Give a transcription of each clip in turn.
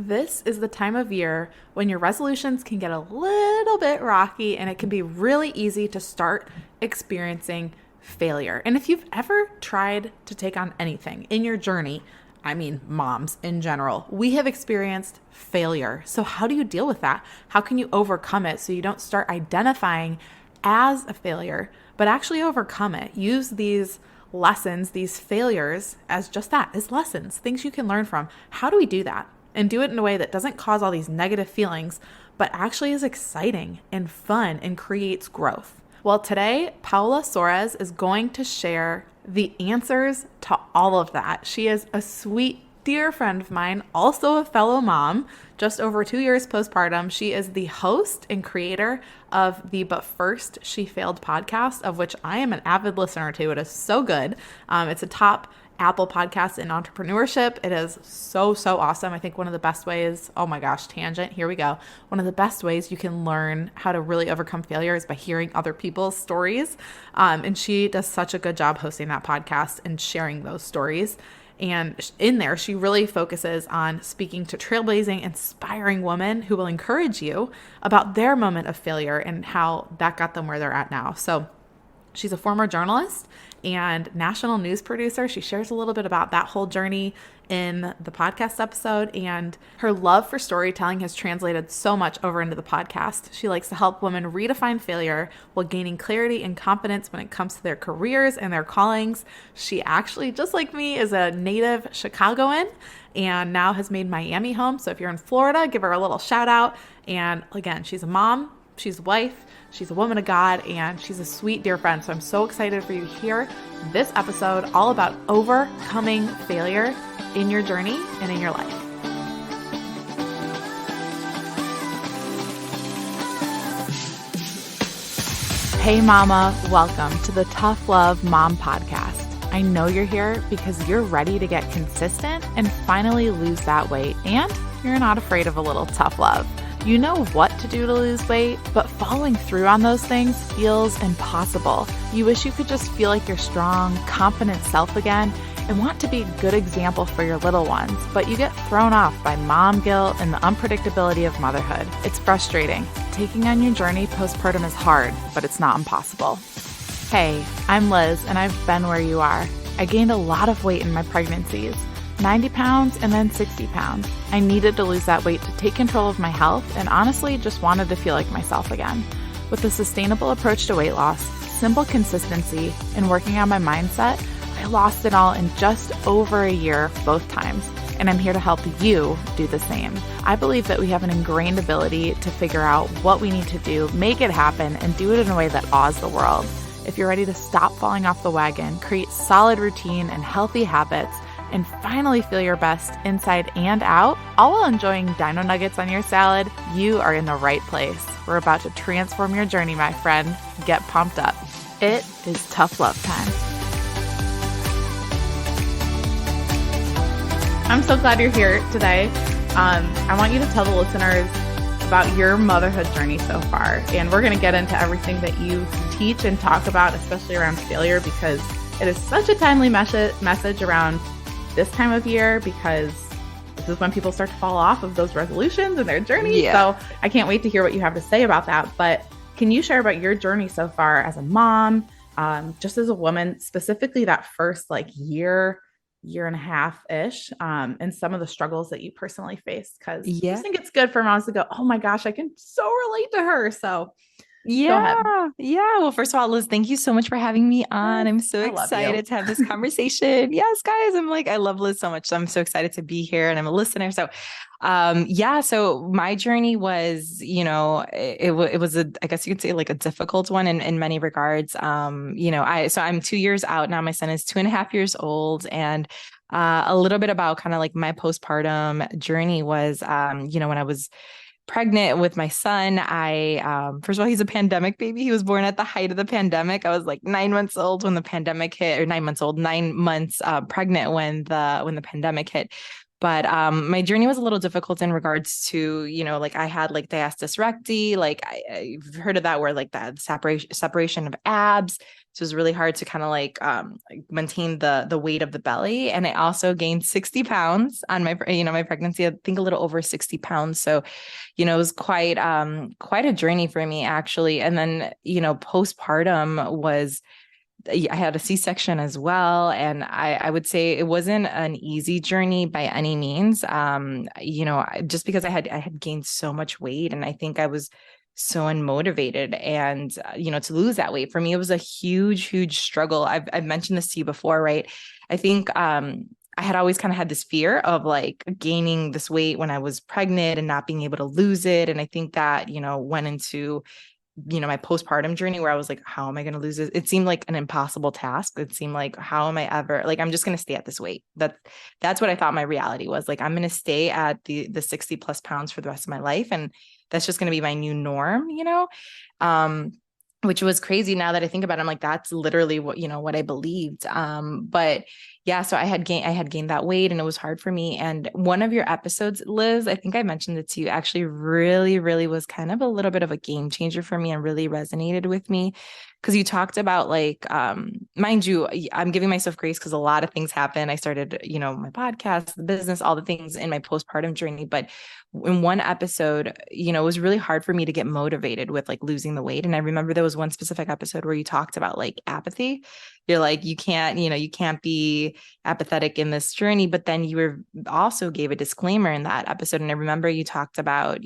This is the time of year when your resolutions can get a little bit rocky and it can be really easy to start experiencing failure. And if you've ever tried to take on anything in your journey, I mean, moms in general, we have experienced failure. So, how do you deal with that? How can you overcome it so you don't start identifying as a failure, but actually overcome it? Use these lessons, these failures, as just that, as lessons, things you can learn from. How do we do that? And do it in a way that doesn't cause all these negative feelings, but actually is exciting and fun and creates growth. Well, today, Paola Soares is going to share the answers to all of that. She is a sweet, dear friend of mine, also a fellow mom, just over 2 years postpartum. She is the host and creator of the But First She Failed podcast, of which I am an avid listener to. It is so good. It's a top Apple Podcasts in entrepreneurship. It is so awesome. I think one of the best ways, oh my gosh, tangent, here we go. One of the best ways you can learn how to really overcome failure is by hearing other people's stories. And she does such a good job hosting that podcast and sharing those stories. And in there, she really focuses on speaking to trailblazing, inspiring women who will encourage you about their moment of failure and how that got them where they're at now. So she's a former journalist and national news producer. She shares a little bit about that whole journey in the podcast episode, and her love for storytelling has translated so much over into the podcast. She likes to help women redefine failure while gaining clarity and confidence when it comes to their careers and their callings. She actually, just like me, is a native Chicagoan and now has made Miami home. So if you're in Florida, give her a little shout out. And again, she's a mom, she's a wife, she's a woman of God, and she's a sweet, dear friend. So I'm so excited for you to hear this episode all about overcoming failure in your journey and in your life. Hey mama, welcome to the Tough Love Mom Podcast. I know you're here because you're ready to get consistent and finally lose that weight, and you're not afraid of a little tough love. You know what to do to lose weight, but following through on those things feels impossible. You wish you could just feel like your strong, confident self again and want to be a good example for your little ones, but you get thrown off by mom guilt and the unpredictability of motherhood. It's frustrating. Taking on your journey postpartum is hard, but it's not impossible. Hey, I'm Liz, and I've been where you are. I gained a lot of weight in my pregnancies. 90 pounds and then 60 pounds. I needed to lose that weight to take control of my health and honestly just wanted to feel like myself again. With a sustainable approach to weight loss, simple consistency, and working on my mindset, I lost it all in just over a year both times. And I'm here to help you do the same. I believe that we have an ingrained ability to figure out what we need to do, make it happen, and do it in a way that awes the world. If you're ready to stop falling off the wagon, create solid routine and healthy habits, and finally feel your best inside and out, all while enjoying dino nuggets on your salad, you are in the right place. We're about to transform your journey, my friend. Get pumped up. It is tough love time. I'm so glad you're here today. I want you to tell the listeners about your motherhood journey so far. And we're going to get into everything that you teach and talk about, especially around failure, because it is such a timely message around this time of year, because this is when people start to fall off of those resolutions and their journey. Yeah. So I can't wait to hear what you have to say about that. But can you share about your journey so far as a mom, just as a woman, specifically that first year and a half-ish, and some of the struggles that you personally faced? Because I just think it's good for moms to go, oh my gosh, I can so relate to her. So Yeah. Well, first of all, Liz, thank you so much for having me on. I'm so excited to have this conversation. Yes, guys. I love Liz so much. So I'm so excited to be here and I'm a listener. So, so my journey was, it was I guess you could say like a difficult one in many regards. So I'm 2 years out now. My son is 2.5 years old, and a little bit about kind of like my postpartum journey was, when I was pregnant with my son, first of all, he's a pandemic baby. He was born at the height of the pandemic. I was like 9 months old when the pandemic hit, or 9 months old, 9 months pregnant when the pandemic hit. But my journey was a little difficult in regards to, like I had like diastasis recti, like I've heard of that where like that separation of abs. So it was really hard to kind of like maintain the weight of the belly. And I also gained 60 pounds on my pregnancy, I think a little over 60 pounds. So, it was quite a journey for me actually. And then, postpartum was I had a C-section as well. And I would say it wasn't an easy journey by any means. Just because I had gained so much weight and I think I was so unmotivated and, to lose that weight for me, it was a huge, huge struggle. I've mentioned this to you before, right? I think, I had always kind of had this fear of like gaining this weight when I was pregnant and not being able to lose it. And I think that, went into my postpartum journey where I was like, how am I going to lose this? It seemed like an impossible task. It seemed like, how am I ever like, I'm just going to stay at this weight. That's what I thought my reality was. Like, I'm going to stay at the 60 plus pounds for the rest of my life. And that's just going to be my new norm, which was crazy now that I think about it. I'm like, that's literally what I believed. But yeah, so I had gained that weight and it was hard for me. And one of your episodes, Liz, I think I mentioned it to you, actually really, really was kind of a little bit of a game changer for me and really resonated with me. Cause you talked about like, mind you, I'm giving myself grace because a lot of things happened. I started, my podcast, the business, all the things in my postpartum journey. But in one episode, it was really hard for me to get motivated with like losing the weight. And I remember there was one specific episode where you talked about like apathy. You're like, you can't be apathetic in this journey. But then also gave a disclaimer in that episode. And I remember you talked about,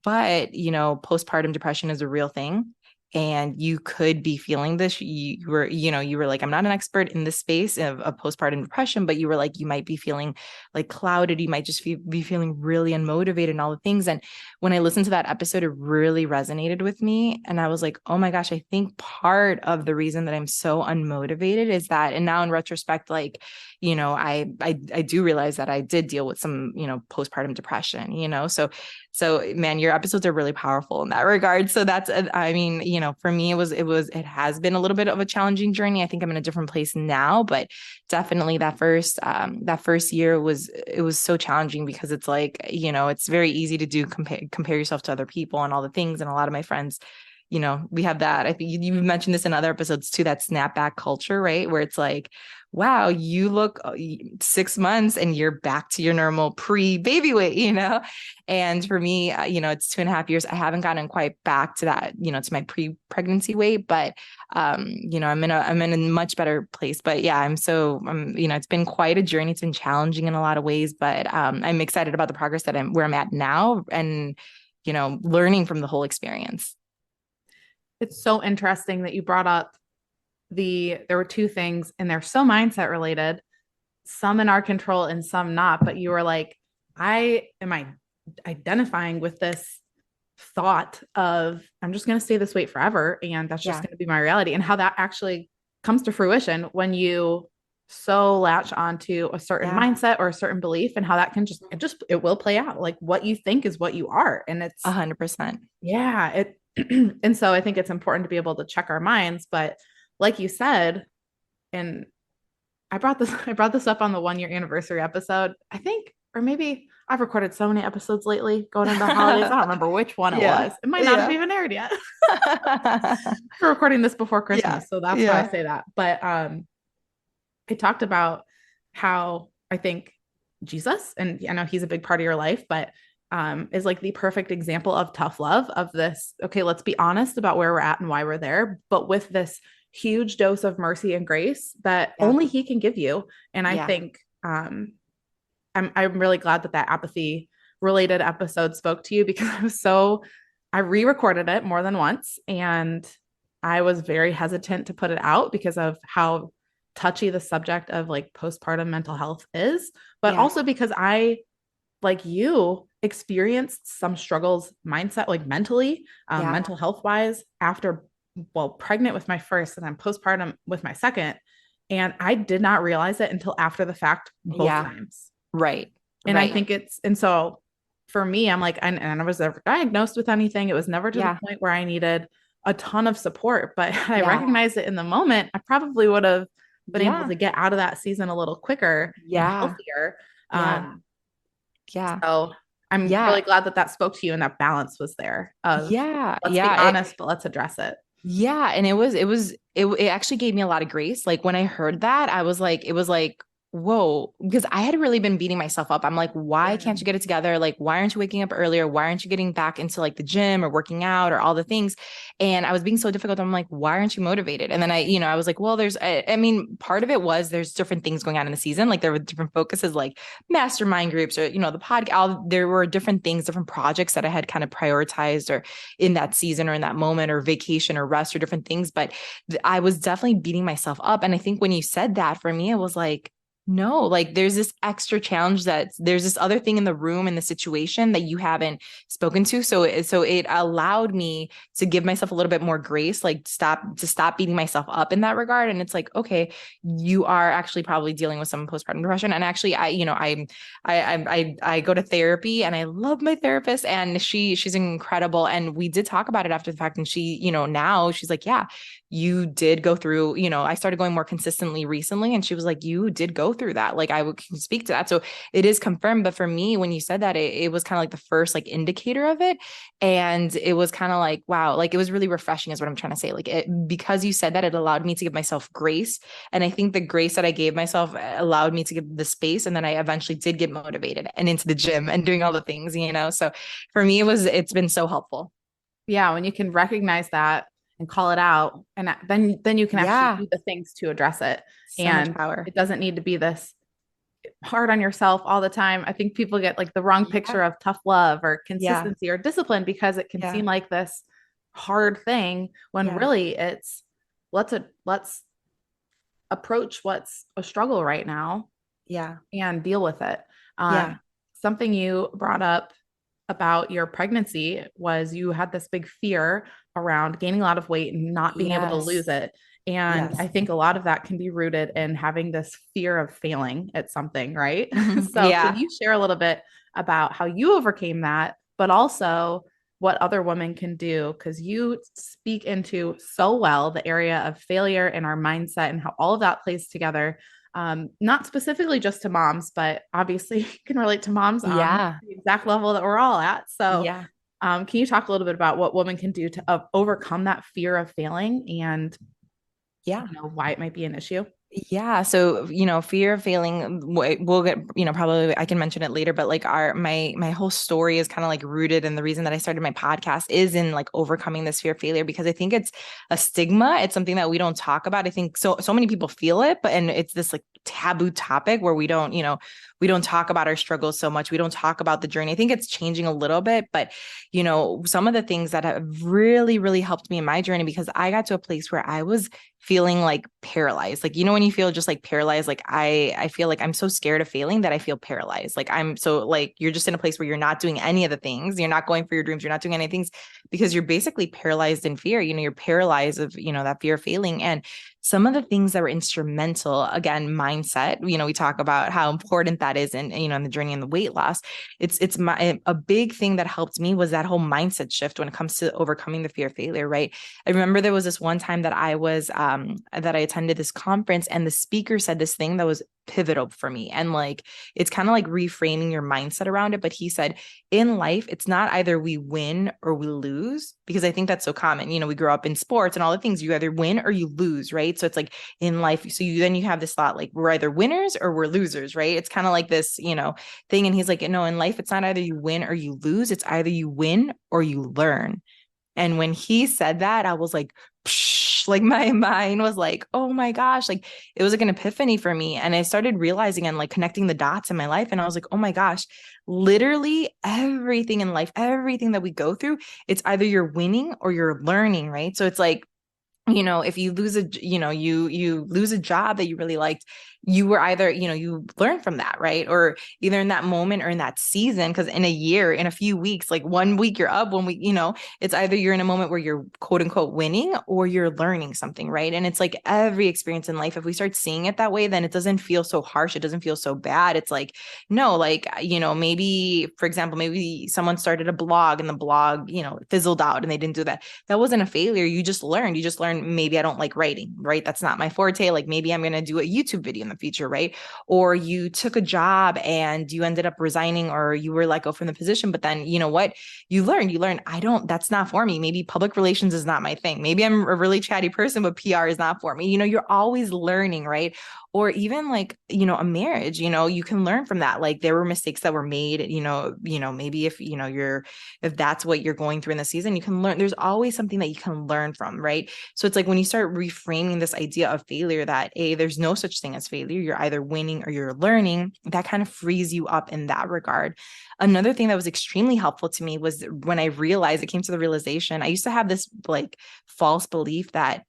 but, postpartum depression is a real thing. And you could be feeling this. You were like, I'm not an expert in this space of postpartum depression, but you were like, you might be feeling like clouded. You might just be feeling really unmotivated and all the things. And when I listened to that episode, it really resonated with me. And I was like, oh my gosh, I think part of the reason that I'm so unmotivated is that, and now in retrospect, like, I do realize that I did deal with some, postpartum depression, so man, your episodes are really powerful in that regard. So that's, I mean, for me, it has been a little bit of a challenging journey. I think I'm in a different place now, but definitely that first year it was so challenging because it's like, it's very easy to compare yourself to other people and all the things. And a lot of my friends, we have that. I think you've mentioned this in other episodes too, that snapback culture, right? Where it's like, wow, you look 6 months and you're back to your normal pre-baby weight, And for me, it's 2.5 years. I haven't gotten quite back to that, to my pre-pregnancy weight, but, I'm in a much better place. But yeah, it's been quite a journey. It's been challenging in a lot of ways, but I'm excited about the progress where I'm at now and, learning from the whole experience. It's so interesting that you brought up there were two things and they're so mindset related, some in our control and some not. But you were like, I identifying with this thought of I'm just going to stay this weight forever. And that's just going to be my reality. And how that actually comes to fruition when you so latch onto a certain mindset or a certain belief and how that can it will play out. Like what you think is what you are. And it's 100%. Yeah. And so I think it's important to be able to check our minds, but like you said, and I brought this up on the 1 year anniversary episode, I think, or maybe I've recorded so many episodes lately going into the holidays. I don't remember which one it was. It might not have even aired yet. We're recording this before Christmas. So that's why I say that. But I talked about how I think Jesus, and I know he's a big part of your life, but is like the perfect example of tough love of this. Okay, let's be honest about where we're at and why we're there, but with this huge dose of mercy and grace that only he can give you. And I think I'm really glad that apathy related episode spoke to you because I re-recorded it more than once and I was very hesitant to put it out because of how touchy the subject of like postpartum mental health is, but also because I, like you, experienced some struggles mindset, like mentally, mental health wise after pregnant with my first and then postpartum with my second. And I did not realize it until after the fact both times. Right. And I think and so for me, I'm like, and I was never diagnosed with anything. It was never to the point where I needed a ton of support, but I recognized it in the moment. I probably would have been able to get out of that season a little quicker and healthier. Yeah. Um, Yeah. so I'm Yeah. really glad that that spoke to you and that balance was there of Yeah. let's be Yeah. honest, but let's address it. Yeah, and it actually gave me a lot of grace. Like when I heard that, I was like, it was like, whoa, because I had really been beating myself up. I'm like, why Yeah. can't you get it together? Like, why aren't you waking up earlier? Why aren't you getting back into like the gym or working out or all the things? And I was being so difficult. I'm like, why aren't you motivated? And then I was like, well, I mean, part of it was there's different things going on in the season. Like there were different focuses, like mastermind groups or, the podcast. There were different things, different projects that I had kind of prioritized or in that season or in that moment or vacation or rest or different things. But I was definitely beating myself up. And I think when you said that for me, it was like, no, like there's this extra challenge that there's this other thing in the room in the situation that you haven't spoken to. So it allowed me to give myself a little bit more grace, like stop beating myself up in that regard. And it's like, okay, you are actually probably dealing with some postpartum depression. And actually, I go to therapy and I love my therapist and she's incredible. And we did talk about it after the fact. And she, now she's like, yeah, you did go through, I started going more consistently recently. And she was like, you did go through that. Like I would speak to that. So it is confirmed. But for me, when you said that, it was kind of like the first like indicator of it. And it was kind of like, wow, like it was really refreshing is what I'm trying to say. Like because you said that, it allowed me to give myself grace. And I think the grace that I gave myself allowed me to give the space. And then I eventually did get motivated and into the gym and doing all the things. So for me, it's been so helpful. Yeah, when you can recognize that and call it out, and then you can actually Yeah. do the things to address it. So much And power. it doesn't need to be this hard on yourself all the time. I think people get like the wrong Yeah. picture of tough love or Yeah. consistency or discipline because it can Yeah. seem like this hard thing when Yeah. really it's let's approach what's a struggle right now Yeah. and deal with it. Yeah. Something you brought up about your pregnancy was you had this big fear around gaining a lot of weight and not being able to lose Yes. it. And I Yes. think a lot of that can be rooted in having this fear of failing at something, right? So, can Yeah. you share a little bit about how you overcame that, but also what other women can do? Because you speak into so well the area of failure and our mindset and how all of that plays together. Not specifically just to moms, but obviously you can relate to moms on Yeah. the exact level that we're all at. So, Yeah. can you talk a little bit about what women can do to overcome that fear of failing and Yeah. why it might be an issue? Yeah. So, fear of failing, we'll get, probably I can mention it later, but like my whole story is kind of like rooted in the reason that I started my podcast is in like overcoming this fear of failure, because I think it's a stigma. It's something that we don't talk about. I think so many people feel it, and it's this like taboo topic where we don't talk about our struggles so much. We don't talk about the journey. I think it's changing a little bit, but some of the things that have really, really helped me in my journey, because I got to a place where I was feeling like paralyzed. Like, when you feel just like paralyzed, like I feel like I'm so scared of failing that I feel paralyzed. Like I'm so like, you're just in a place where you're not doing any of the things. You're not going for your dreams. You're not doing any things because you're basically paralyzed in fear. You're paralyzed of, that fear of failing. And some of the things that were instrumental, again, mindset, we talk about how important that is in the journey and the weight loss. A big thing that helped me was that whole mindset shift when it comes to overcoming the fear of failure, right? I remember there was this one time that that I attended this conference and the speaker said this thing that was pivotal for me. And like, it's kind of like reframing your mindset around it. But he said, in life, it's not either we win or we lose, because I think that's so common. We grow up in sports and all the things, you either win or you lose, right? So it's like in life, so then you have this thought like we're either winners or we're losers, right? It's kind of like this, thing. And he's like, no, in life, it's not either you win or you lose, it's either you win or you learn. And when he said that, I was like, psh, like my mind was like, oh my gosh, like it was like an epiphany for me. And I started realizing and like connecting the dots in my life. And I was like, oh my gosh, literally everything in life, everything that we go through, it's either you're winning or you're learning, right? So it's like, if you lose you lose a job that you really liked, you were either, you learn from that, right? Or either in that moment or in that season, because in a year, in a few weeks, like 1 week you're up, 1 week, it's either you're in a moment where you're quote unquote winning or you're learning something, right? And it's like every experience in life, if we start seeing it that way, then it doesn't feel so harsh. It doesn't feel so bad. It's like, no, like, maybe, for example, maybe someone started a blog and the blog, fizzled out and they didn't do that. That wasn't a failure. You just learned, maybe I don't like writing, right? That's not my forte. Like maybe I'm going to do a YouTube video in the the future, right? Or you took a job and you ended up resigning, or you were let go from the position, but then you know what? You learn, that's not for me. Maybe public relations is not my thing. Maybe I'm a really chatty person, but PR is not for me. You know, you're always learning, right? Or even like, you know, a marriage, you know, you can learn from that. Like there were mistakes that were made, maybe if, you know, if that's what you're going through in the season, you can learn, there's always something that you can learn from, right? So it's like when you start reframing this idea of failure, that there's no such thing as failure. You're either winning or you're learning. That kind of frees you up in that regard. Another thing that was extremely helpful to me was when I realized, it came to the realization, I used to have this like false belief that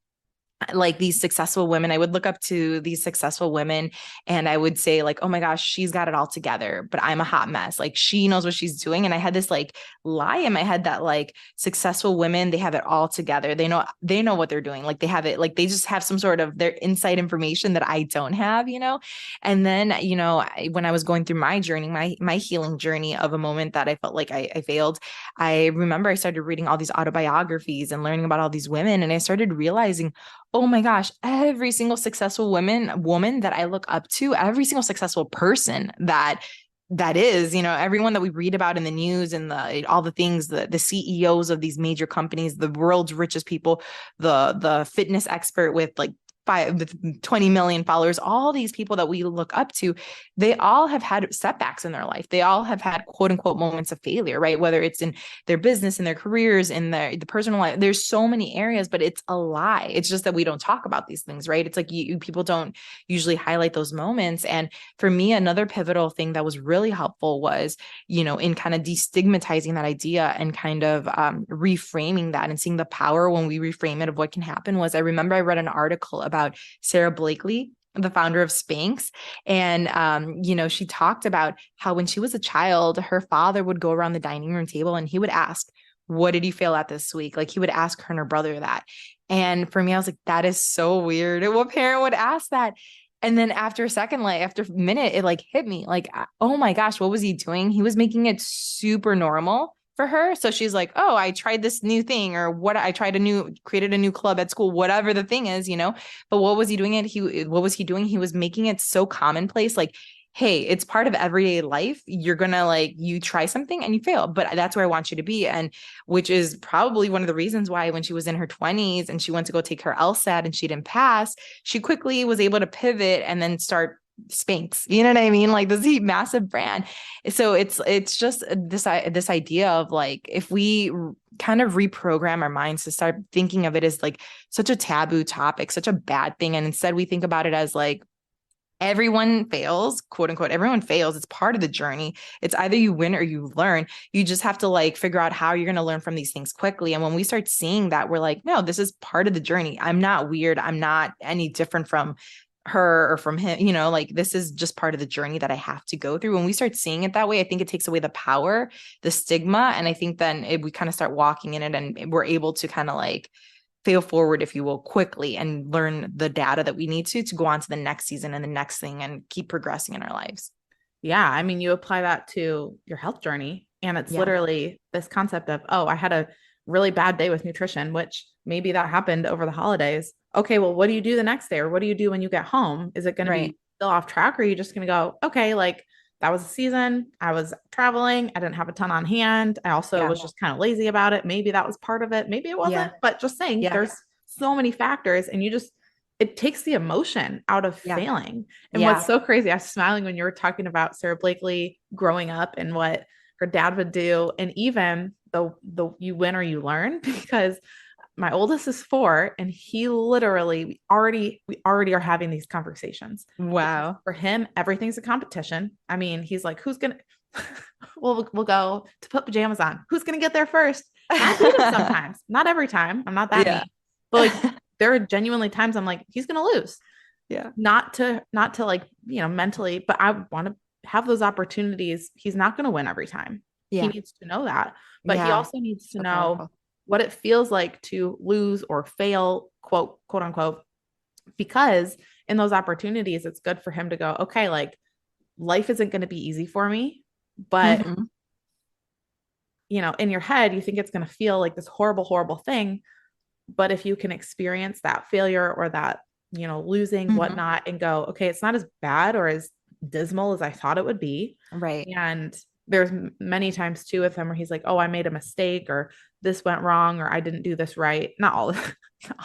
like these successful women, I would look up to these successful women and I would say like, oh my gosh, she's got it all together, but I'm a hot mess. Like she knows what she's doing. And I had this like lie in my head that like successful women, they have it all together. They know what they're doing. Like they have it, like they just have some sort of their inside information that I don't have, you know? And then, you know, when I was going through my journey, my healing journey of a moment that I felt like I failed, I remember I started reading all these autobiographies and learning about all these women. And I started realizing, oh my gosh, every single successful woman that I look up to, every single successful person that is, you know, everyone that we read about in the news and all the things, the CEOs of these major companies, the world's richest people, the fitness expert with like 20 million followers, all these people that we look up to, they all have had setbacks in their life. They all have had quote unquote moments of failure, right? Whether it's in their business, in their careers, in the personal life, there's so many areas, but it's a lie. It's just that we don't talk about these things, right? It's like people don't usually highlight those moments. And for me, another pivotal thing that was really helpful was, you know, in kind of destigmatizing that idea and kind of reframing that and seeing the power when we reframe it of what can happen was, I remember I read an article about Sarah Blakely, the founder of Spanx. And, you know, she talked about how when she was a child, her father would go around the dining room table and he would ask, what did you fail at this week? Like he would ask her and her brother that. And for me, I was like, that is so weird. What parent would ask that? And then after a second, like after a minute, it like hit me like, oh my gosh, what was he doing? He was making it super normal for her. So she's like, oh, I tried this new thing, or what, I created a new club at school, whatever the thing is, you know. But what was he doing what was he doing? He was making it so commonplace, like, hey, it's part of everyday life. You're gonna like, you try something and you fail, but that's where I want you to be. And which is probably one of the reasons why when she was in her 20s and she went to go take her LSAT and she didn't pass, she quickly was able to pivot and then start Spanx, you know what I mean? Like this massive brand. So it's just this idea of like, if we kind of reprogram our minds to start thinking of it as like such a taboo topic, such a bad thing, and instead we think about it as like, everyone fails, quote unquote, everyone fails. It's part of the journey. It's either you win or you learn. You just have to like figure out how you're going to learn from these things quickly. And when we start seeing that, we're like, no, this is part of the journey. I'm not weird. I'm not any different from her or from him, you know, like this is just part of the journey that I have to go through. When we start seeing it that way, I think it takes away the power, the stigma. And I think then we kind of start walking in it and we're able to kind of like fail forward, if you will, quickly and learn the data that we need to go on to the next season and the next thing and keep progressing in our lives. Yeah. I mean, you apply that to your health journey and it's literally this concept of, oh, I had a really bad day with nutrition, which maybe that happened over the holidays. Okay, well, what do you do the next day? Or what do you do when you get home? Is it going to be still off track? Or are you just going to go, okay, like that was a season. I was traveling. I didn't have a ton on hand. I also was just kind of lazy about it. Maybe that was part of it. Maybe it wasn't, but just saying there's so many factors and it takes the emotion out of failing. And what's so crazy, I was smiling when you were talking about Sarah Blakely growing up and what her dad would do. And even though you win or you learn, because my oldest is 4 and he literally, we already are having these conversations. Wow. For him, everything's a competition. I mean, he's like, who's going to, we'll go to put pajamas on. Who's going to get there first? I beat him sometimes, not every time. I'm not that mean, but like, there are genuinely times I'm like, he's going to lose. Yeah. Not to like, you know, mentally, but I want to have those opportunities. He's not going to win every time. He needs to know that, but he also needs to know what it feels like to lose or fail, quote unquote, because in those opportunities, it's good for him to go, okay, like life isn't going to be easy for me, but you know, in your head, you think it's going to feel like this horrible, horrible thing. But if you can experience that failure or that losing, Mhm. whatnot, and go, okay, it's not as bad or as dismal as I thought it would be. Right. And there's many times too with him where he's like, oh, I made a mistake, or this went wrong, or I didn't do this right. Not all, not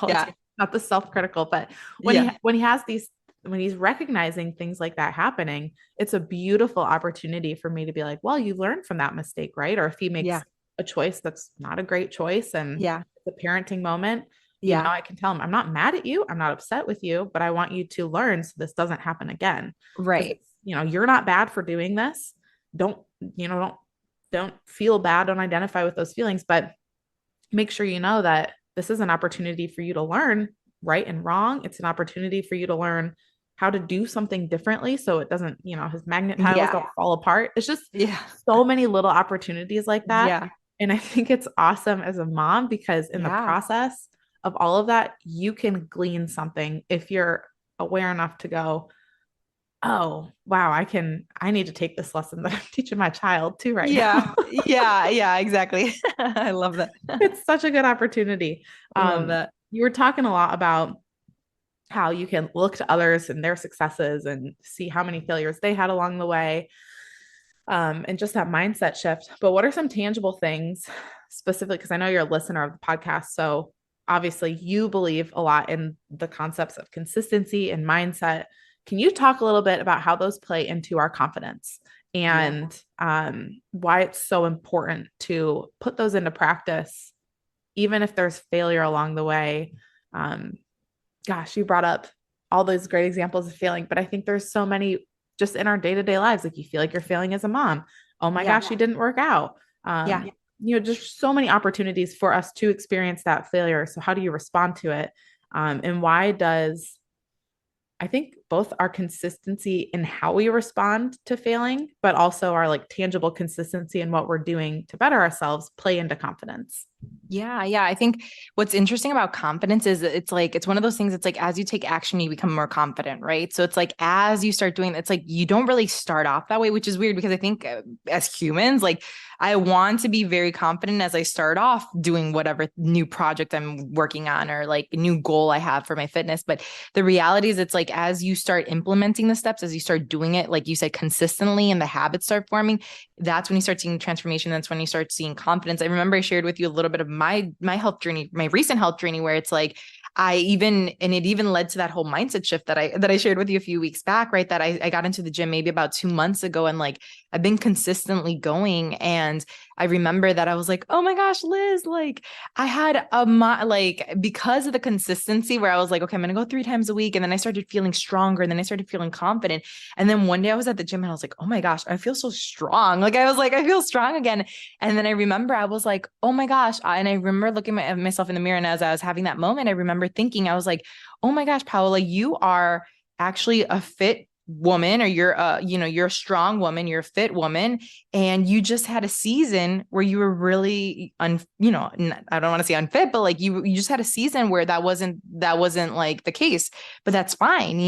all the Yeah. time, not the self-critical, but Yeah. when he has these, when he's recognizing things like that happening, it's a beautiful opportunity for me to be like, well, you learned from that mistake, right? Or if he makes Yeah. a choice that's not a great choice and Yeah. the parenting moment, Yeah. I can tell him, I'm not mad at you. I'm not upset with you, but I want you to learn so this doesn't happen again. Because Right. it's, you're not bad for doing this. Don't, don't feel bad. Don't identify with those feelings, but make sure you know that this is an opportunity for you to learn right and wrong. It's an opportunity for you to learn how to do something differently so it doesn't, his magnet tiles Yeah. don't fall apart. It's just Yeah. so many little opportunities like that. Yeah. And I think it's awesome as a mom because in the Yeah. process of all of that, you can glean something if you're aware enough to go, oh, wow, I need to take this lesson that I'm teaching my child too right Yeah. now. Yeah. Yeah. Exactly. I love that. It's such a good opportunity. I love that. You were talking a lot about how you can look to others and their successes and see how many failures they had along the way, and just that mindset shift. But what are some tangible things specifically? Because I know you're a listener of the podcast. So obviously, you believe a lot in the concepts of consistency and mindset. Can you talk a little bit about how those play into our confidence Yeah. and why it's so important to put those into practice, even if there's failure along the way? Um, Gosh, you brought up all those great examples of failing, but I think there's so many just in our day-to-day lives. Like you feel like you're failing as a mom. Oh my Yeah. gosh, you didn't work out. Yeah. Just so many opportunities for us to experience that failure. So how do you respond to it? And why does I think both our consistency in how we respond to failing, but also our like tangible consistency in what we're doing to better ourselves play into confidence? Yeah, yeah. I think what's interesting about confidence is that it's like it's one of those things. It's like as you take action, you become more confident, right? So it's like as you start doing, it's like you don't really start off that way, which is weird because I think as humans, like I want to be very confident as I start off doing whatever new project I'm working on or like a new goal I have for my fitness. But the reality is, it's like as you start implementing the steps, as you start doing it, like you said, consistently, and the habits start forming, that's when you start seeing transformation. That's when you start seeing confidence. I remember I shared with you a little bit of my health journey, my recent health journey, where it's like it even led to that whole mindset shift that I shared with you a few weeks back, right? That I got into the gym maybe about 2 months ago, and like I've been consistently going. And I remember that I was like, oh my gosh, Liz, like I had like because of the consistency where I was like, okay, I'm gonna go 3 times a week. And then I started feeling stronger, and then I started feeling confident. And then one day I was at the gym and I was like, oh my gosh, I feel so strong. Like I was like, I feel strong again. And then I remember I was like, oh my gosh. And I remember looking at myself in the mirror. And as I was having that moment, I remember thinking, I was like, oh my gosh, Paola, you are actually a fit woman, or you're a strong woman, you're a fit woman, and you just had a season where you were really I don't want to say unfit, but like you just had a season where that wasn't like the case. But that's fine.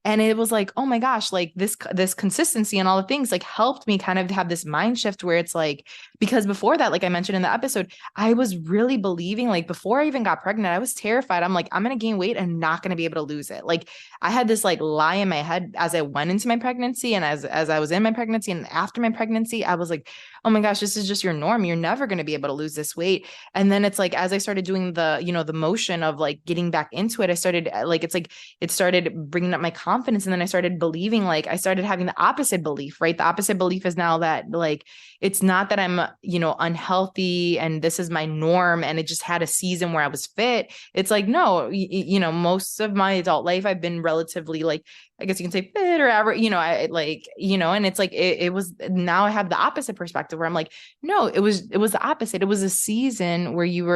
And it was like, oh my gosh, like this consistency and all the things like helped me kind of have this mind shift where it's like, because before that, like I mentioned in the episode, I was really believing, like before I even got pregnant, I was terrified. I'm like, I'm gonna gain weight and not gonna be able to lose it. Like I had this like lie in my head as I went into my pregnancy, and as I was in my pregnancy and after my pregnancy, I was like, oh my gosh, this is just your norm. You're never going to be able to lose this weight. And then it's like as I started doing the motion of like getting back into it, I started like it's like it started bringing up my confidence, and then I started believing, like I started having the opposite belief, right? The opposite belief is now that like it's not that I'm unhealthy and this is my norm and it just had a season where I was fit. It's like no, most of my adult life I've been relatively like, I guess you can say fit or average, I like, and it's like, it was, now I have the opposite perspective where I'm like, no, it was the opposite. It was a season where you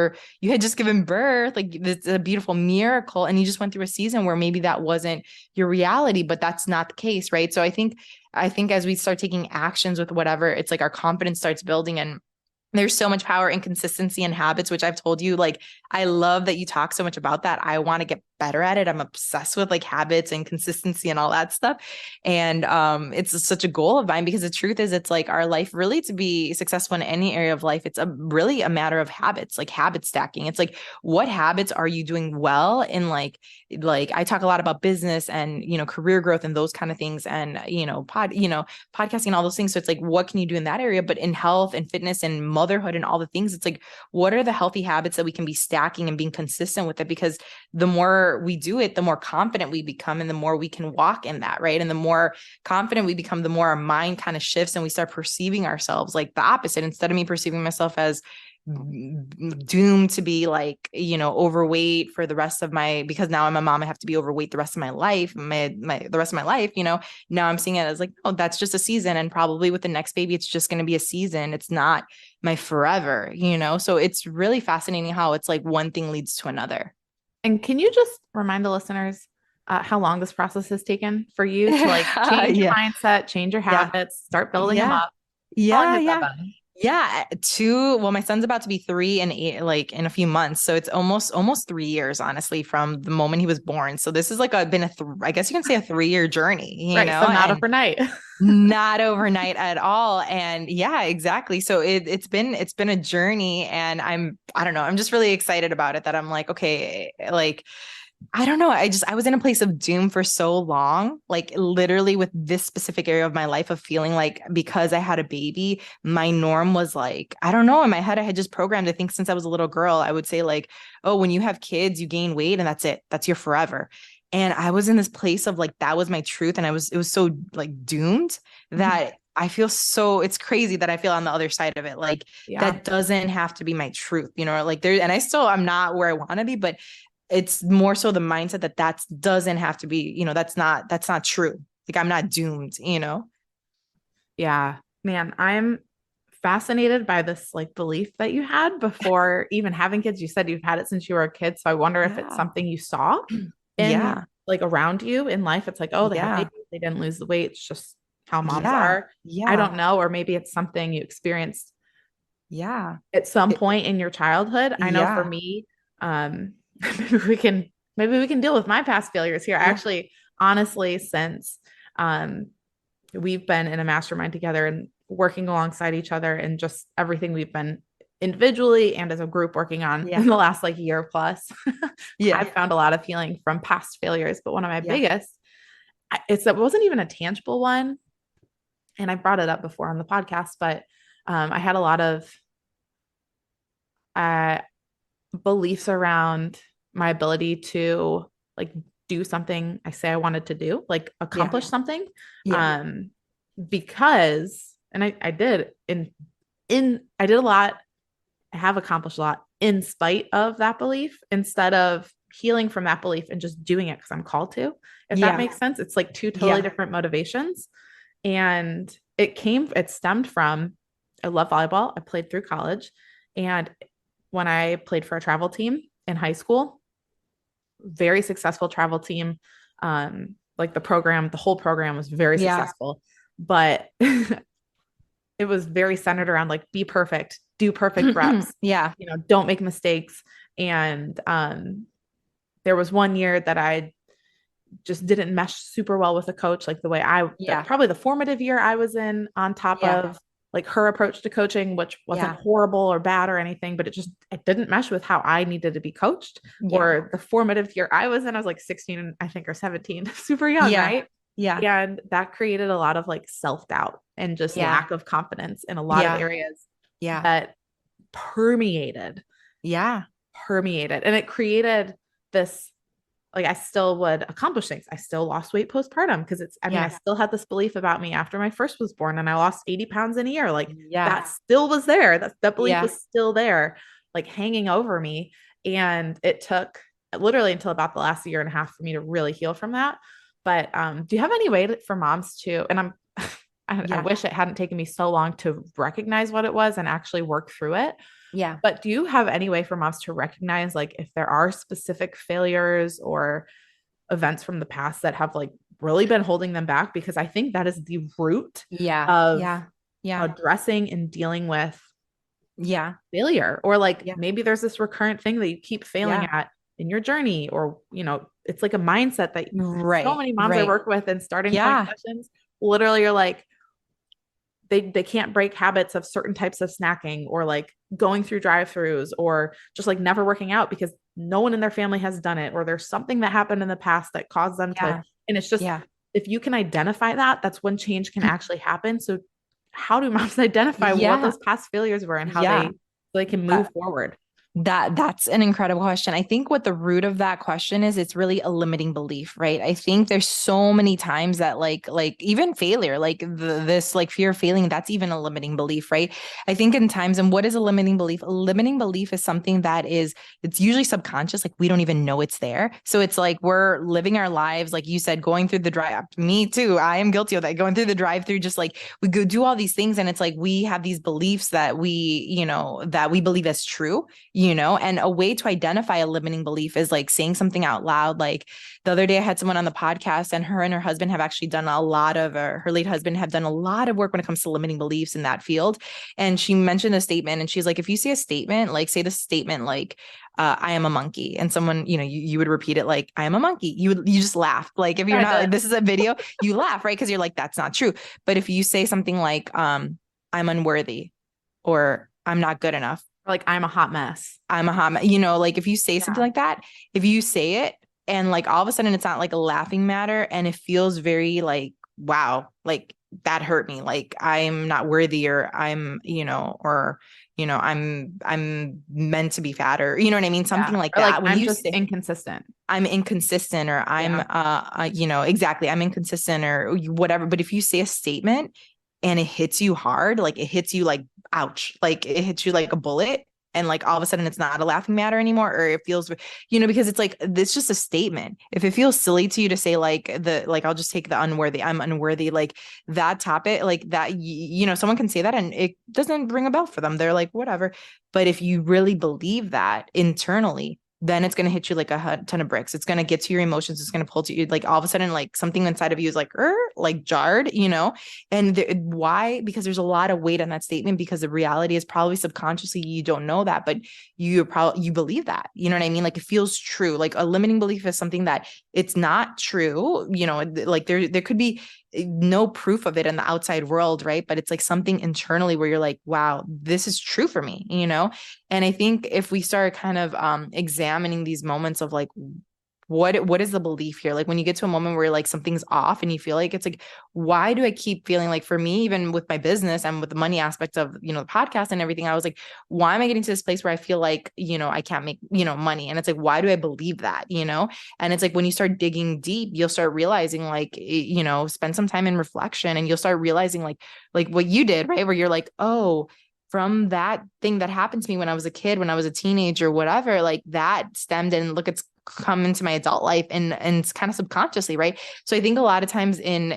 had just given birth, like it's a beautiful miracle. And you just went through a season where maybe that wasn't your reality, but that's not the case. Right. So I think as we start taking actions with whatever, it's like our confidence starts building, and there's so much power in consistency and habits, which I've told you, like, I love that you talk so much about that. I want to get better at it. I'm obsessed with like habits and consistency and all that stuff. And it's such a goal of mine because the truth is it's like our life really to be successful in any area of life, it's really a matter of habits, like habit stacking. It's like, what habits are you doing well in like I talk a lot about business and, career growth and those kind of things and, podcasting and all those things. So it's like, what can you do in that area? But in health and fitness and motherhood and all the things, it's like, what are the healthy habits that we can be stacking and being consistent with it? Because the more we do it, the more confident we become and the more we can walk in that, right? And the more confident we become, the more our mind kind of shifts and we start perceiving ourselves like the opposite. Instead of me perceiving myself as doomed to be like, overweight for the rest of because now I'm a mom, I have to be overweight the rest of my life, the rest of my life, now I'm seeing it as like, oh, that's just a season. And probably with the next baby, it's just going to be a season. It's not my forever, so it's really fascinating how it's like one thing leads to another. And can you just remind the listeners how long this process has taken for you to like change your mindset, change your habits, start building them up? How long has that been? Yeah. Well, my son's about to be 3 and 8, like in a few months. So it's almost 3 years, honestly, from the moment he was born. So this is like I guess you can say a 3-year journey, right, so not overnight. Not overnight at all. And yeah, exactly. So it's been a journey and I don't know, I'm just really excited about it that I'm like, okay, like, I don't know. I was in a place of doom for so long, like literally with this specific area of my life of feeling like because I had a baby, my norm was like, I don't know. In my head, I had just programmed, I think since I was a little girl, I would say like, oh, when you have kids, you gain weight and that's it. That's your forever. And I was in this place of like, that was my truth. And it was so like doomed that I feel it's crazy that I feel on the other side of it. Like that doesn't have to be my truth, like and I'm not where I want to be, but it's more so the mindset that doesn't have to be, that's not true. Like I'm not doomed, Yeah, man, I'm fascinated by this like belief that you had before even having kids. You said you've had it since you were a kid. So I wonder if it's something you saw in like around you in life. It's like, oh, they have babies, they didn't lose the weight. It's just how moms are. I don't know. Or maybe it's something you experienced at some point in your childhood. I know for me, maybe we can deal with my past failures here. Actually, honestly, since we've been in a mastermind together and working alongside each other and just everything we've been individually and as a group working on in the last like year plus, I've found a lot of healing from past failures. But one of my biggest, it wasn't even a tangible one. And I brought it up before on the podcast, but I had a lot of beliefs around my ability to like do something I say I wanted to do, like accomplish something. Because, and I did I did a lot, I have accomplished a lot in spite of that belief instead of healing from that belief and just doing it because I'm called to, if that makes sense. It's like two totally different motivations. And it stemmed from, I love volleyball. I played through college. And when I played for a travel team in high school, very successful travel team. Like the whole program was very successful, but it was very centered around like, be perfect, do perfect reps. Don't make mistakes. And there was one year that I just didn't mesh super well with a coach, like the way probably the formative year I was in on top of like her approach to coaching, which wasn't horrible or bad or anything, but it didn't mesh with how I needed to be coached. Or the formative year I was in, I was like 16, I think, or 17, super young, right? And that created a lot of like self-doubt and just lack of confidence in a lot of areas that permeated. And it created this, like, I still would accomplish things. I still lost weight postpartum because I still had this belief about me after my first was born and I lost 80 pounds in a year. Like that still was there. That belief was still there, like hanging over me. And it took literally until about the last year and a half for me to really heal from that. But do you have any way for moms to, and I wish it hadn't taken me so long to recognize what it was and actually work through it. But do you have any way for moms to recognize like if there are specific failures or events from the past that have like really been holding them back? Because I think that is the root of addressing and dealing with failure. Or like maybe there's this recurrent thing that you keep failing at in your journey, or, it's like a mindset that so Right. many moms I Right. work with in starting point Yeah. sessions literally are like, they can't break habits of certain types of snacking, or like going through drive-throughs, or just like never working out because no one in their family has done it, or there's something that happened in the past that caused them to. Yeah. And it's just, Yeah. if you can identify that, that's when change can actually happen. So how do moms identify what Yeah. those past failures were and how Yeah. they can move forward? That's an incredible question. I think what the root of that question is, it's really a limiting belief, right? I think there's so many times that like even failure, like this like fear of failing, that's even a limiting belief, right? I think in times, and what is a limiting belief? A limiting belief is something that is, it's usually subconscious, like we don't even know it's there. So it's like we're living our lives, like you said, going through the drive. Me too. I am guilty of that. Going through the drive-through, just like we go do all these things, and it's like we have these beliefs that that we believe as true, and a way to identify a limiting belief is like saying something out loud. Like the other day I had someone on the podcast, and her husband have actually done a lot of, her late husband have done a lot of work when it comes to limiting beliefs in that field. And she mentioned a statement, and she's like, if you say a statement, like say the statement, like, I am a monkey, and someone, you would repeat it like, I am a monkey. You just laugh. Like if you're I not like, did. this is a video, you laugh, right? Because you're like, that's not true. But if you say something like, I'm unworthy, or I'm not good enough, Like, I'm a hot mess. I'm a hot mess, like if you say something like that, if you say it and like all of a sudden it's not like a laughing matter, and it feels very like, wow, like that hurt me. Like I'm not worthy, or I'm meant to be fat, or you know what I mean? Something Yeah. like Or like, that. When I'm you just say inconsistent. I'm inconsistent, or I'm, Yeah. exactly, I'm inconsistent, or whatever. But if you say a statement and it hits you hard, like it hits you like, ouch, like it hits you like a bullet. And like all of a sudden it's not a laughing matter anymore, or it feels, because it's like, it's just a statement. If it feels silly to you to say like I'll just take the unworthy, I'm unworthy, like that topic, like that, someone can say that and it doesn't ring a bell for them. They're like, whatever. But if you really believe that internally, then it's going to hit you like a ton of bricks. It's going to get to your emotions. It's going to pull to you. Like all of a sudden, like something inside of you is like jarred, and why? Because there's a lot of weight on that statement, because the reality is probably subconsciously, you don't know that, but you believe that, you know what I mean? Like it feels true. Like a limiting belief is something that it's not true, like there could be no proof of it in the outside world, right? But it's like something internally where you're like, wow, this is true for me, And I think if we start kind of examining these moments of like, what is the belief here? Like when you get to a moment where like something's off and you feel like, it's like, why do I keep feeling like, for me, even with my business and with the money aspect of, the podcast and everything, I was like, why am I getting to this place where I feel like, I can't make, money? And it's like, why do I believe that, And it's like, when you start digging deep, you'll start realizing like, spend some time in reflection, and you'll start realizing like what you did, right? Where you're like, oh, from that thing that happened to me when I was a kid, when I was a teenager, whatever, like that stemmed, and look, it's come into my adult life, and it's kind of subconsciously, right? So I think a lot of times in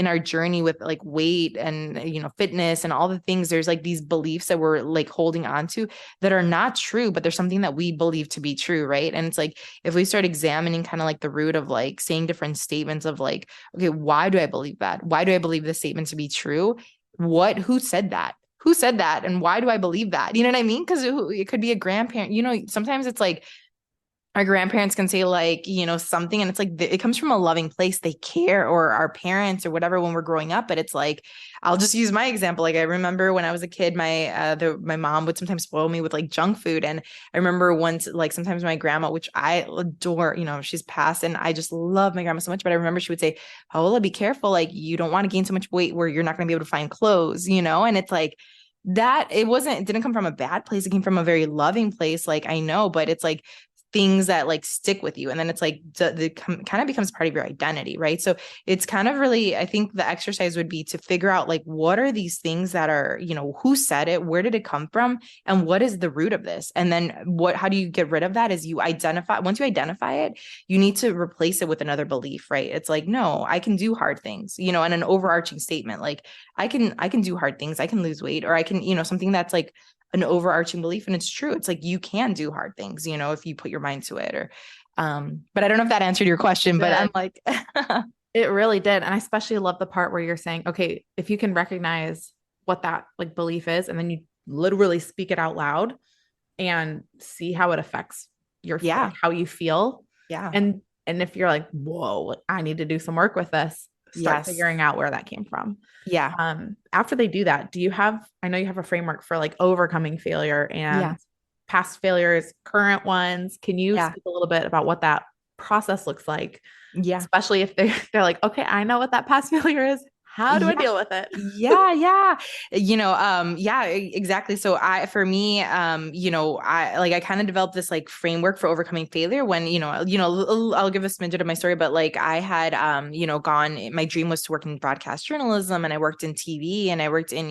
our journey with like weight and fitness and all the things, there's like these beliefs that we're like holding on to that are not true, but there's something that we believe to be true, right? And it's like, if we start examining kind of like the root of like saying different statements of like, okay, why do I believe that? Why do I believe this statement to be true? Who said that? Who said that? And why do I believe that? You know what I mean? Because it could be a grandparent. Sometimes it's like our grandparents can say like, something, and it's like, it comes from a loving place. They care, or our parents or whatever, when we're growing up. But it's like, I'll just use my example. Like I remember when I was a kid, my mom would sometimes spoil me with like junk food. And I remember once, like sometimes my grandma, which I adore, she's passed, and I just love my grandma so much. But I remember she would say, Paola, be careful. Like you don't want to gain so much weight where you're not going to be able to find clothes, And it's like, it didn't come from a bad place. It came from a very loving place. Like I know, but it's like things that like stick with you, and then it's like kind of becomes part of your identity, right? So it's kind of really, I think the exercise would be to figure out like, what are these things that are, who said it, where did it come from, and what is the root of this? And then how do you get rid of that? Is once you identify it, you need to replace it with another belief, right? It's like, no, I can do hard things, and an overarching statement like, I can do hard things, I can lose weight, or I can, something that's like an overarching belief, and it's true. It's like, you can do hard things, if you put your mind to it, or but I don't know if that answered your question, but I'm like It really did. And I especially love the part where you're saying, okay, if you can recognize what that like belief is, and then you literally speak it out loud and see how it affects Yeah. like how you feel. Yeah. And if you're like, whoa, I need to do some work with this, start Yes. figuring out where that came from. Yeah. After they do that, I know you have a framework for like overcoming failure Yeah. and past failures, current ones. Can you Yeah. speak a little bit about what that process looks like? Yeah. Especially if they're like, okay, I know what that past failure is. How do I Yeah. deal with it? Yeah. Yeah, exactly. So for me, I kind of developed this like framework for overcoming failure when, I'll give a smidget of my story, but like I had, my dream was to work in broadcast journalism, and I worked in TV, and I worked in,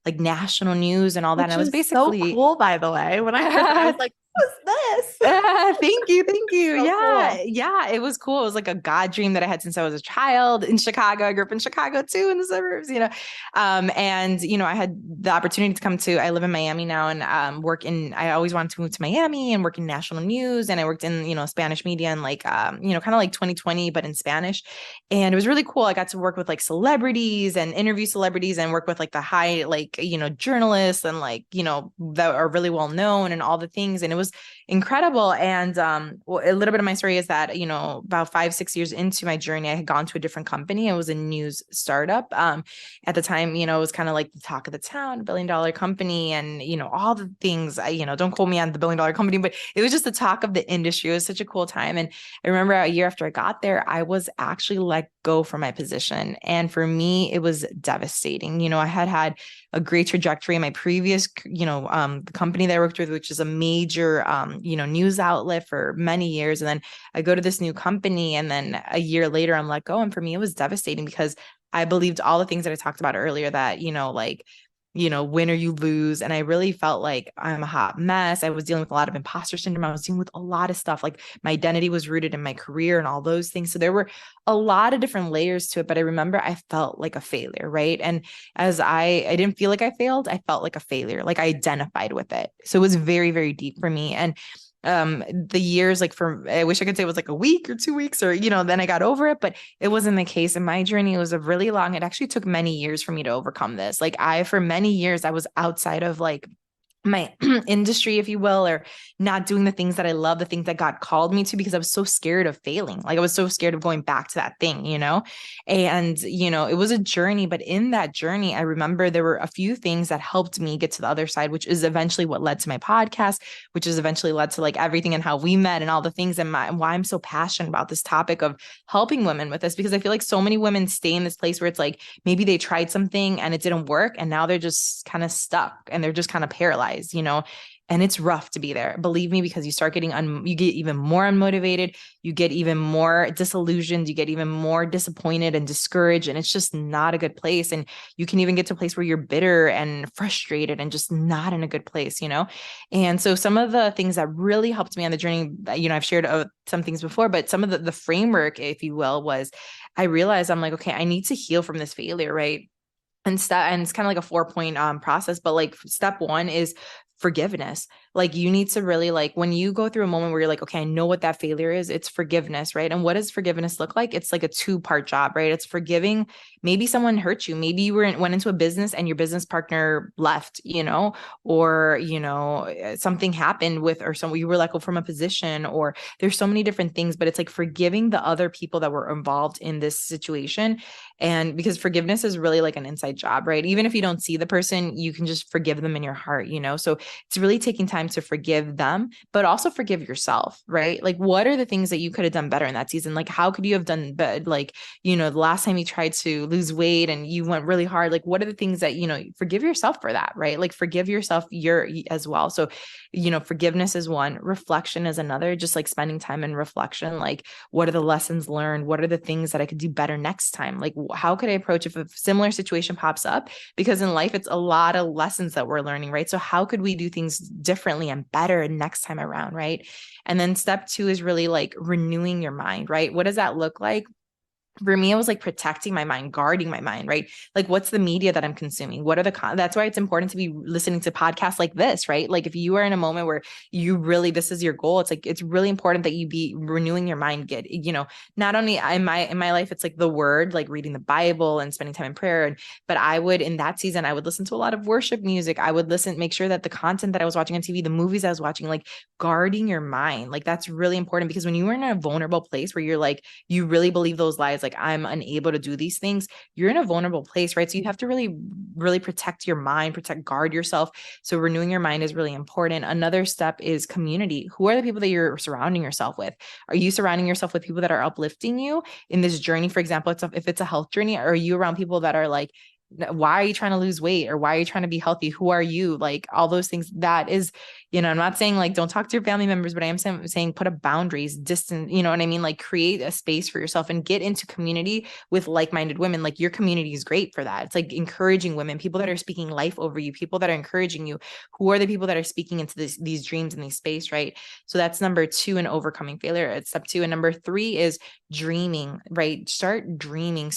like national news and all that. And Which I was is so basically cool, by the way. When I heard that, I was like, what's this? Thank you. Thank you. So Yeah. cool. Yeah. It was cool. It was like a God dream that I had since I was a child in Chicago. I grew up in Chicago too, in the suburbs, and, I had the opportunity to come I live in Miami now, and I always wanted to move to Miami and work in national news. And I worked in, Spanish media, and like, kind of like 2020, but in Spanish. And it was really cool. I got to work with like celebrities and interview celebrities and work with like the high, like, journalists and like, that are really well known and all the things. And it was incredible. And a little bit of my story is that, about 5-6 years into my journey, I had gone to a different company. It was a news startup. At the time, it was kind of like the talk of the town, $1 billion company, and, all the things. Don't quote me on the $1 billion company, but it was just the talk of the industry. It was such a cool time. And I remember a year after I got there, I was actually let go from my position. And for me, it was devastating. I had a great trajectory in my previous, the company that I worked with, which is a major, news outlet for many years. And then I go to this new company, and then a year later, I'm let go. And for me, it was devastating because I believed all the things that I talked about earlier, that, win or you lose. And I really felt like I'm a hot mess. I was dealing with a lot of imposter syndrome. I was dealing with a lot of stuff. Like my identity was rooted in my career and all those things. So there were a lot of different layers to it. But I remember I felt like a failure, right? And as I didn't feel like I failed, I felt like a failure. Like I identified with it. So it was very, very deep for me. And the years, like, I wish I could say it was like a week or 2 weeks, or then I got over it, but it wasn't the case. In my journey, it was a really long, it actually took many years for me to overcome this. Like for many years, I was outside of like my industry, if you will, or not doing the things that I love, the things that God called me to, because I was so scared of failing. Like I was so scared of going back to that thing, and, it was a journey, but in that journey, I remember there were a few things that helped me get to the other side, which is eventually what led to my podcast, which is eventually led to like everything and how we met and all the things, and why I'm so passionate about this topic of helping women with this, because I feel like so many women stay in this place where it's like, maybe they tried something and it didn't work, and now they're just kind of stuck and they're just kind of paralyzed, and it's rough to be there. Believe me, because you start getting, you get even more unmotivated, you get even more disillusioned, you get even more disappointed and discouraged, and it's just not a good place. And you can even get to a place where you're bitter and frustrated and just not in a good place, And so some of the things that really helped me on the journey, I've shared some things before, but some of the framework, if you will, was I realized I'm like, okay, I need to heal from this failure, right? And it's kind of like a 4-point process, but like step one is forgiveness. Like you need to really, like, when you go through a moment where you're like, okay, I know what that failure is, it's forgiveness, right? And what does forgiveness look like? It's like a 2-part job, right? It's forgiving. Maybe someone hurt you. Maybe you went into a business and your business partner left, or, something happened or you were let go from a position, or there's so many different things, but it's like forgiving the other people that were involved in this situation. And because forgiveness is really like an inside job, right? Even if you don't see the person, you can just forgive them in your heart, So it's really taking time to forgive them, but also forgive yourself, right? Like, what are the things that you could have done better in that season? Like, how could you have done better? Like, the last time you tried to lose weight and you went really hard, like, what are the things that, forgive yourself for that, right? Like, forgive yourself as well. So, forgiveness is one, reflection is another, just like spending time in reflection. Like, what are the lessons learned? What are the things that I could do better next time? Like, how could I approach if a similar situation pops up? Because in life, it's a lot of lessons that we're learning, right? So how could we do things differently and better next time around, right? And then step two is really like renewing your mind, right? What does that look like? for me, it was like protecting my mind, guarding my mind, right? Like, what's the media that I'm consuming? What are that's why it's important to be listening to podcasts like this, right? Like, if you are in a moment where you really, this is your goal, it's like, it's really important that you be renewing your mind. Get, not only in my life, it's like the word, like reading the Bible and spending time in prayer. But I would, in that season, I would listen to a lot of worship music. I would make sure that the content that I was watching on TV, the movies I was watching, like guarding your mind, like that's really important because when you are in a vulnerable place where you're like, you really believe those lies, like I'm unable to do these things, you're in a vulnerable place, right? So you have to really, really protect your mind, guard yourself. So renewing your mind is really important. Another step is community. Who are the people that you're surrounding yourself with? Are you surrounding yourself with people that are uplifting you in this journey? For example, if it's a health journey, are you around people that are like, why are you trying to lose weight, or why are you trying to be healthy? Who are you? Like all those things. That is, I'm not saying like don't talk to your family members, but I am saying put up boundaries, distance, you know what I mean? Like create a space for yourself and get into community with like-minded women. Like your community is great for that. It's like encouraging women, people that are speaking life over you, people that are encouraging you. Who are the people that are speaking into these dreams in these space, right? So that's number 2 in overcoming failure. It's step 2. And number 3 is dreaming, right? Start dreaming,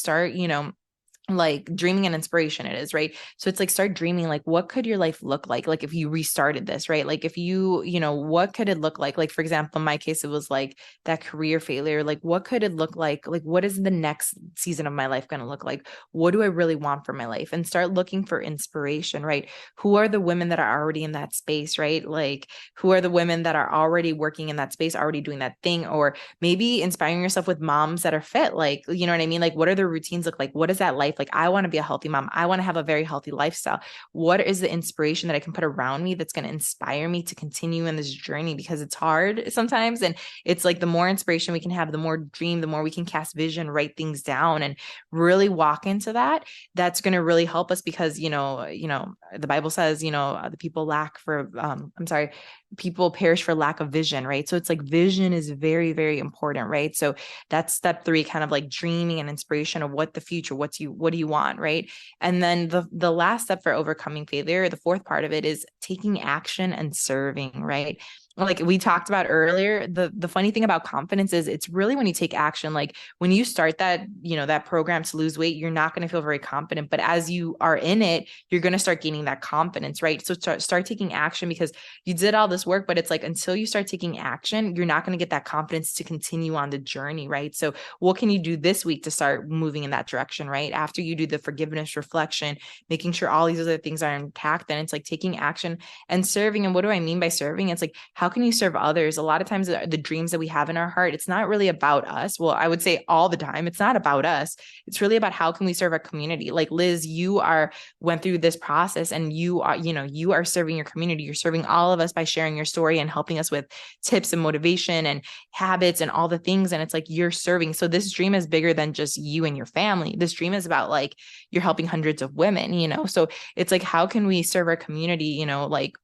like dreaming and inspiration it is, right? So it's like start dreaming, like what could your life look like if you restarted this, right? Like if what could it look like for example, in my case, it was like that career failure. Like what could it look like what is the next season of my life going to look like? What do I really want for my life? And start looking for inspiration, right? Who are the women that are already in that space, right? Like who are the women that are already working in that space, already doing that thing? Or maybe inspiring yourself with moms that are fit, like, you know what I mean? Like what are their routines look like? What is that life? Like, I want to be a healthy mom. I want to have a very healthy lifestyle. What is the inspiration that I can put around me that's going to inspire me to continue in this journey? Because it's hard sometimes. And it's like the more inspiration we can have, the more dream, the more we can cast vision, write things down, and really walk into that. That's going to really help us because, the Bible says, the people people perish for lack of vision, right? So it's like vision is very, very important, right? So that's step 3, kind of like dreaming and inspiration of what the future, what do you want, right? And then the last step for overcoming failure, the 4th part of it, is taking action and serving, right? Like we talked about earlier, the funny thing about confidence is it's really when you take action. Like when you start that program to lose weight, you're not going to feel very confident, but as you are in it, you're going to start gaining that confidence, right? So start taking action, because you did all this work, but it's like until you start taking action, you're not going to get that confidence to continue on the journey, right? So what can you do this week to start moving in that direction, right? After you do the forgiveness, reflection, making sure all these other things are intact, then it's like taking action and serving. And what do I mean by serving? It's like, how can you serve others? A lot of times the dreams that we have in our heart, it's not really about us. Well, I would say all the time, it's not about us. It's really about how can we serve our community? Like Liz, went through this process, and you are serving your community. You're serving all of us by sharing your story and helping us with tips and motivation and habits and all the things. And it's like you're serving. So this dream is bigger than just you and your family. This dream is about like you're helping hundreds of women, so it's like, how can we serve our community? Like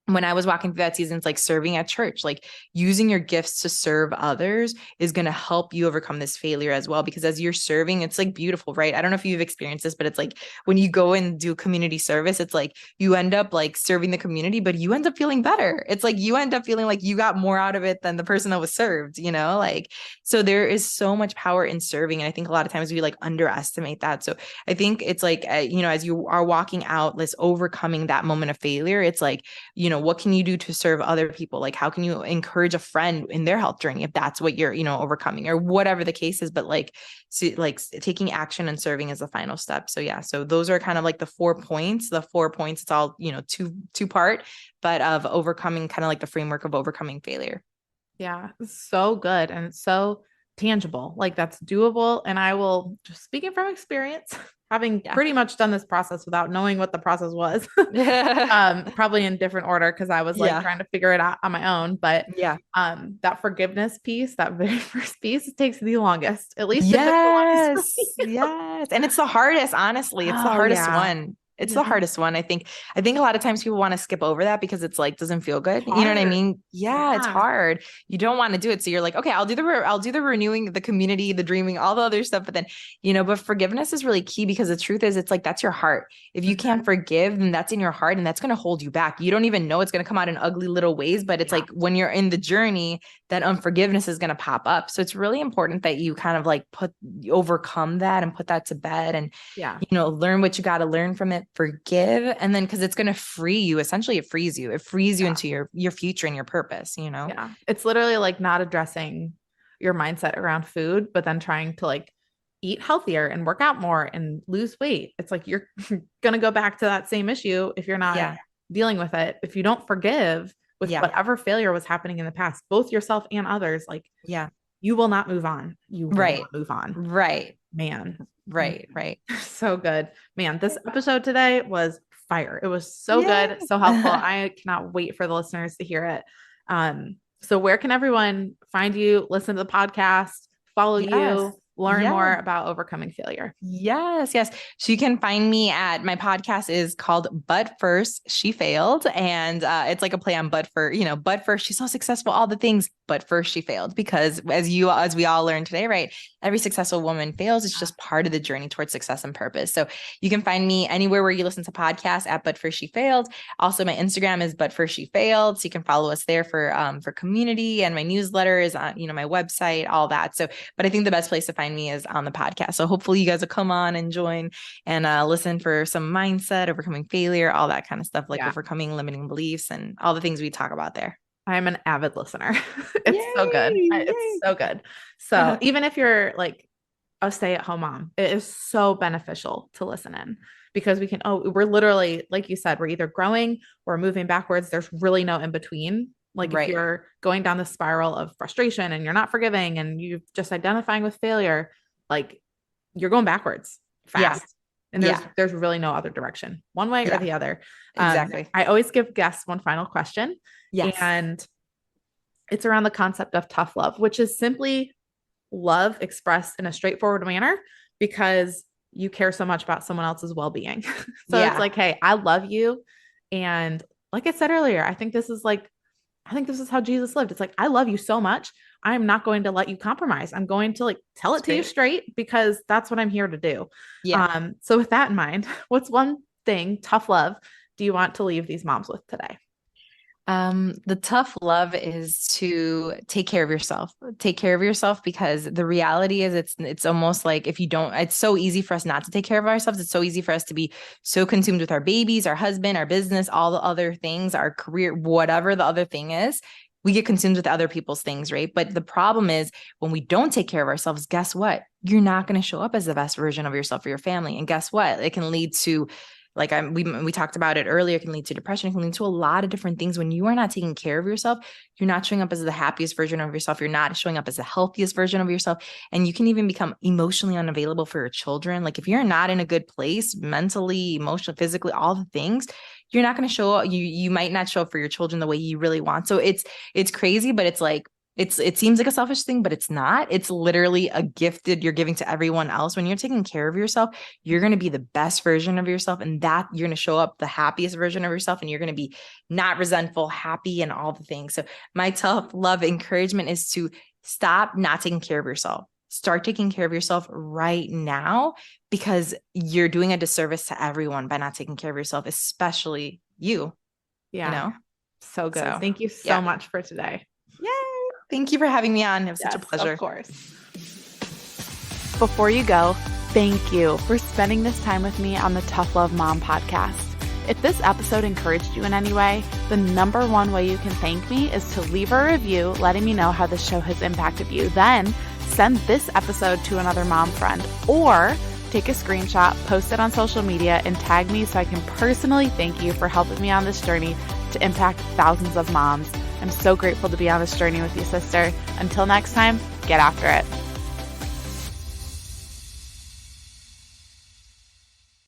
when I was walking through that season, it's like serving at church, like using your gifts to serve others is going to help you overcome this failure as well. Because as you're serving, it's like beautiful, right? I don't know if you've experienced this, but it's like when you go and do community service, it's like you end up like serving the community, but you end up feeling better. It's like you end up feeling like you got more out of it than the person that was served, like, so there is so much power in serving. And I think a lot of times we like underestimate that. So I think it's like, as you are walking out, this overcoming that moment of failure, it's like, what can you do to serve other people? Like, how can you encourage a friend in their health journey if that's what you're, overcoming, or whatever the case is. But like, taking action and serving is the final step. So yeah, so those are kind of like the 4 points. The 4 points, it's all, two part, but of overcoming, kind of like the framework of overcoming failure. Yeah, so good. And it's so tangible. Like that's doable. And I will, just speaking from experience, having pretty much done this process without knowing what the process was, probably in different order, because I was like trying to figure it out on my own. But that forgiveness piece, that very first piece, it takes the longest. At least it took the longest for me. Yes. And it's the hardest, honestly. It's the hardest one. It's the hardest one. I think a lot of times people want to skip over that because it's like, doesn't feel good. You know what I mean? Yeah, it's hard. You don't want to do it. So you're like, okay, I'll do the renewing, the community, the dreaming, all the other stuff. But then, but forgiveness is really key, because the truth is, it's like, that's your heart. If you can't forgive, then that's in your heart, and that's going to hold you back. You don't even know it's going to come out in ugly little ways, but it's like, when you're in the journey, that unforgiveness is going to pop up. So it's really important that you kind of like overcome that and put that to bed, and, learn what you got to learn from it, forgive. And then, cause it's going to free you. Essentially it frees you into your future and your purpose, Yeah. It's literally like not addressing your mindset around food, but then trying to like eat healthier and work out more and lose weight. It's like, you're going to go back to that same issue if you're not dealing with it. If you don't forgive with whatever failure was happening in the past, both yourself and others, like, you will not move on. You will not move on. Right. Man. Right. So good. Man, this episode today was fire. It was so good, so helpful. I cannot wait for the listeners to hear it. So where can everyone find you, listen to the podcast, follow you, learn more about overcoming failure? Yes. So you can find me at, my podcast is called But First She Failed. And it's like a play on but first, she's so successful, all the things, but first she failed. Because as we all learned today, right? Every successful woman fails. It's just part of the journey towards success and purpose. So you can find me anywhere where you listen to podcasts at But First She Failed. Also, my Instagram is But First She Failed. So you can follow us there for community, and my newsletter is on, my website, all that. So, but I think the best place to find me is on the podcast. So hopefully you guys will come on and join and listen for some mindset, overcoming failure, all that kind of stuff, like overcoming limiting beliefs and all the things we talk about there. I'm an avid listener. It's so good. It's so good. So even if you're like a stay-at-home mom, it is so beneficial to listen in, because we're literally, like you said, we're either growing or moving backwards. There's really no in between. Like if you're going down the spiral of frustration and you're not forgiving and you're just identifying with failure, like you're going backwards fast. And there's really no other direction, one way or the other. Exactly. I always give guests one final question. Yes. And it's around the concept of tough love, which is simply love expressed in a straightforward manner because you care so much about someone else's well-being. So it's like, hey, I love you. And like I said earlier, I think this is how Jesus lived. It's like, I love you so much. I'm not going to let you compromise. I'm going to like tell it to you straight, because that's what I'm here to do. Yeah. So with that in mind, what's one thing, tough love, do you want to leave these moms with today? The tough love is to take care of yourself. Take care of yourself, because the reality is it's almost like it's so easy for us not to take care of ourselves. It's so easy for us to be so consumed with our babies, our husband, our business, all the other things, our career, whatever the other thing is. We get consumed with other people's things, right? But the problem is when we don't take care of ourselves, guess what? You're not going to show up as the best version of yourself for your family. And guess what? It can lead to, like we talked about it earlier, it can lead to depression. It can lead to a lot of different things. When you are not taking care of yourself, you're not showing up as the happiest version of yourself. You're not showing up as the healthiest version of yourself. And you can even become emotionally unavailable for your children. Like if you're not in a good place, mentally, emotionally, physically, all the things, you're not going to show up. You might not show up for your children the way you really want. So it's crazy, but it's like, it seems like a selfish thing, but it's not. It's literally a gift that you're giving to everyone else. When you're taking care of yourself, you're going to be the best version of yourself, and that you're going to show up the happiest version of yourself, and you're going to be not resentful, happy, and all the things. So my tough love encouragement is to stop not taking care of yourself. Start taking care of yourself right now, because you're doing a disservice to everyone by not taking care of yourself, especially you. Yeah. So good. So, thank you so much for today. Yay. Thank you for having me on. It was such a pleasure. Of course. Before you go, thank you for spending this time with me on the Tough Love Mom podcast. If this episode encouraged you in any way, the number one way you can thank me is to leave a review letting me know how this show has impacted you. Then send this episode to another mom friend, or take a screenshot, post it on social media, and tag me so I can personally thank you for helping me on this journey to impact thousands of moms. I'm so grateful to be on this journey with you, sister. Until next time, get after it.